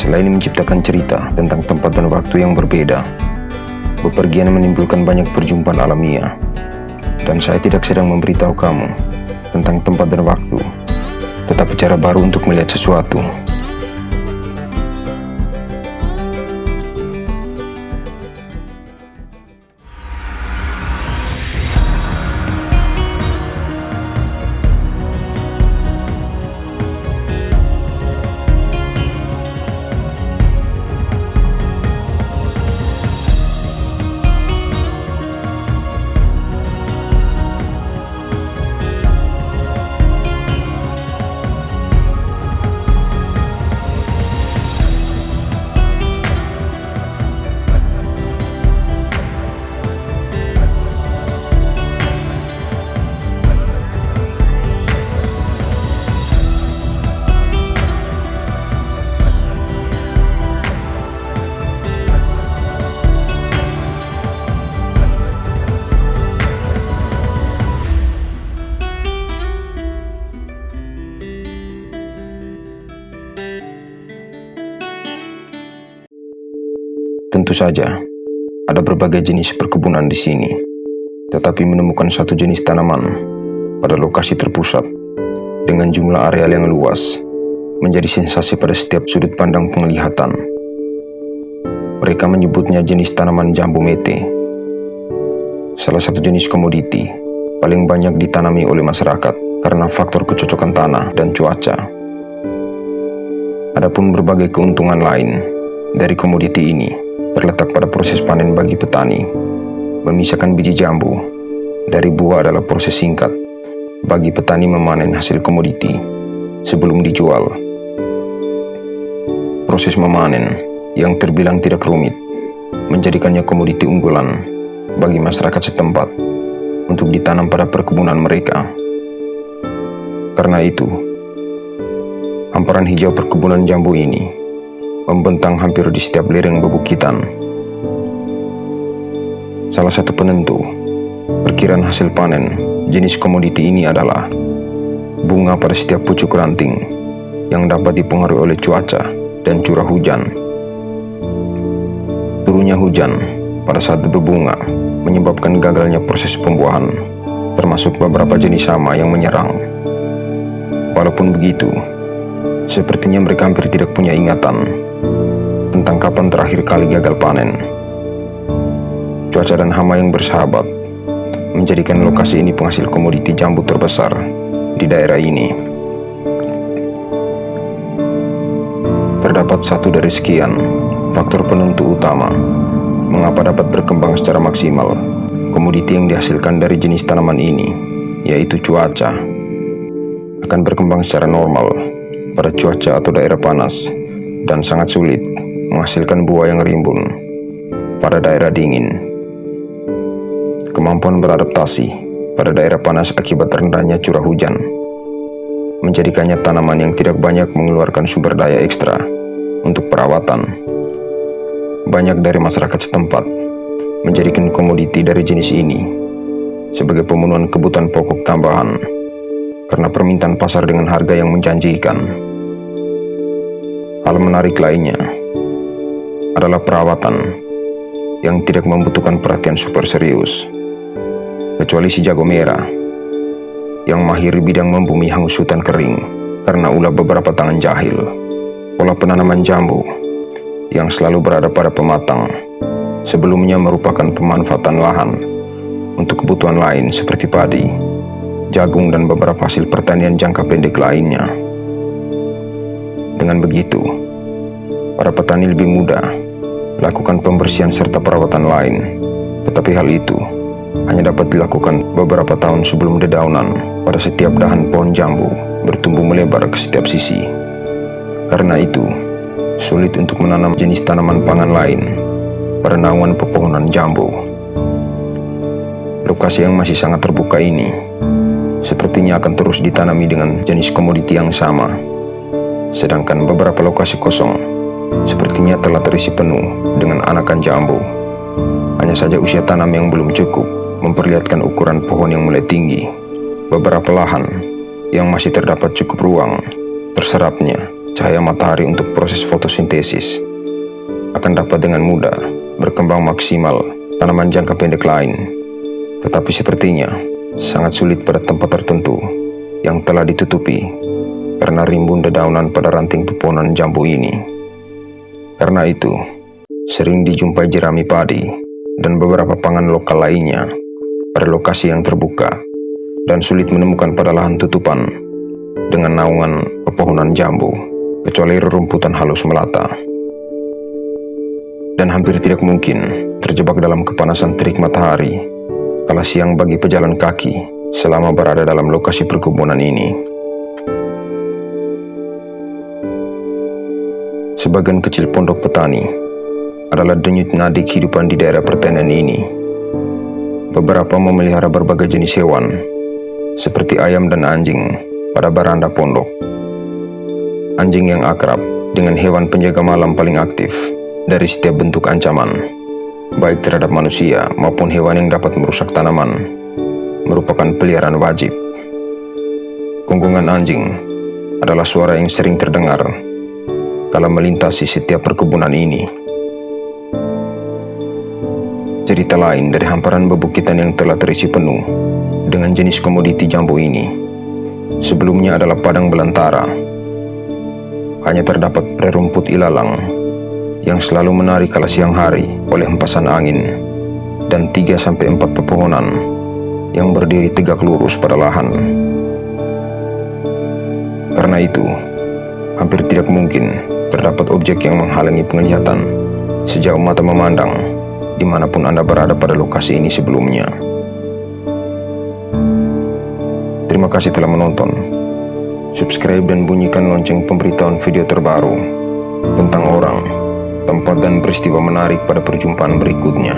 Selain menciptakan cerita tentang tempat dan waktu yang berbeda, bepergian menimbulkan banyak perjumpaan alamiah. Dan saya tidak sedang memberitahu kamu tentang tempat dan waktu, tetapi cara baru untuk melihat sesuatu. Tentu saja, ada berbagai jenis perkebunan di sini, tetapi menemukan satu jenis tanaman pada lokasi terpusat dengan jumlah areal yang luas menjadi sensasi pada setiap sudut pandang penglihatan. Mereka menyebutnya jenis tanaman jambu mete, salah satu jenis komoditi paling banyak ditanami oleh masyarakat karena faktor kecocokan tanah dan cuaca. Adapun berbagai keuntungan lain dari komoditi ini terletak pada proses panen bagi petani. Memisahkan biji jambu dari buah adalah proses singkat bagi petani memanen hasil komoditi sebelum dijual. Proses memanen yang terbilang tidak rumit menjadikannya komoditi unggulan bagi masyarakat setempat untuk ditanam pada perkebunan mereka. Karena itu, hamparan hijau perkebunan jambu ini membentang hampir di setiap lereng bebukitan. Salah satu penentu perkiraan hasil panen jenis komoditi ini adalah bunga pada setiap pucuk ranting yang dapat dipengaruhi oleh cuaca dan curah hujan. Turunnya hujan pada saat berbunga menyebabkan gagalnya proses pembuahan, termasuk beberapa jenis hama yang menyerang. Walaupun begitu, sepertinya mereka hampir tidak punya ingatan tentang kapan terakhir kali gagal panen. Cuaca dan hama yang bersahabat menjadikan lokasi ini penghasil komoditi jambu terbesar di daerah ini. Terdapat satu dari sekian faktor penentu utama mengapa dapat berkembang secara maksimal komoditi yang dihasilkan dari jenis tanaman ini, yaitu cuaca. Akan berkembang secara normal pada cuaca atau daerah panas dan sangat sulit menghasilkan buah yang rimbun pada daerah dingin. Kemampuan beradaptasi pada daerah panas akibat rendahnya curah hujan menjadikannya tanaman yang tidak banyak mengeluarkan sumber daya ekstra untuk perawatan. Banyak dari masyarakat setempat menjadikan komoditi dari jenis ini sebagai pemenuhan kebutuhan pokok tambahan karena permintaan pasar dengan harga yang menjanjikan. Hal menarik lainnya adalah perawatan yang tidak membutuhkan perhatian super serius, kecuali si jago merah yang mahir di bidang membumi hangus hutan kering karena ulah beberapa tangan jahil. Pola penanaman jambu yang selalu berada pada pematang sebelumnya merupakan pemanfaatan lahan untuk kebutuhan lain seperti padi, jagung, dan beberapa hasil pertanian jangka pendek lainnya. Dengan begitu, para petani lebih mudah lakukan pembersihan serta perawatan lain, tetapi hal itu hanya dapat dilakukan beberapa tahun sebelum dedaunan pada setiap dahan pohon jambu bertumbuh melebar ke setiap sisi. Karena itu, sulit untuk menanam jenis tanaman pangan lain pada naungan pepohonan jambu. Lokasi yang masih sangat terbuka ini sepertinya akan terus ditanami dengan jenis komoditi yang sama, sedangkan beberapa lokasi kosong sepertinya telah terisi penuh dengan anakan jambu. Hanya saja usia tanam yang belum cukup memperlihatkan ukuran pohon yang mulai tinggi. Beberapa lahan yang masih terdapat cukup ruang terserapnya cahaya matahari untuk proses fotosintesis akan dapat dengan mudah berkembang maksimal tanaman jangka pendek lain. Tetapi sepertinya sangat sulit pada tempat tertentu yang telah ditutupi karena rimbun dedaunan pada ranting pepohonan jambu ini. Karena itu, sering dijumpai jerami padi dan beberapa pangan lokal lainnya pada lokasi yang terbuka dan sulit menemukan pada lahan tutupan dengan naungan pepohonan jambu, kecuali rerumputan halus melata. Dan hampir tidak mungkin terjebak dalam kepanasan terik matahari kala siang bagi pejalan kaki selama berada dalam lokasi perkebunan ini. Sebagian kecil pondok petani adalah denyut nadi kehidupan di daerah pertanian ini. Beberapa memelihara berbagai jenis hewan, seperti ayam dan anjing pada beranda pondok. Anjing yang akrab dengan hewan penjaga malam paling aktif dari setiap bentuk ancaman, baik terhadap manusia maupun hewan yang dapat merusak tanaman, merupakan peliharaan wajib. Gonggongan anjing adalah suara yang sering terdengar kala melintasi setiap perkebunan ini. Cerita lain dari hamparan bebukitan yang telah terisi penuh dengan jenis komoditi jambu ini sebelumnya adalah padang belantara. Hanya terdapat rerumput ilalang yang selalu menari kala siang hari oleh hempasan angin, dan 3-4 pepohonan yang berdiri tegak lurus pada lahan. Karena itu, hampir tidak mungkin terdapat objek yang menghalangi penglihatan sejauh mata memandang dimanapun Anda berada pada lokasi ini sebelumnya. Terima kasih telah menonton. Subscribe dan bunyikan lonceng pemberitahuan video terbaru tentang orang, tempat, dan peristiwa menarik pada perjumpaan berikutnya.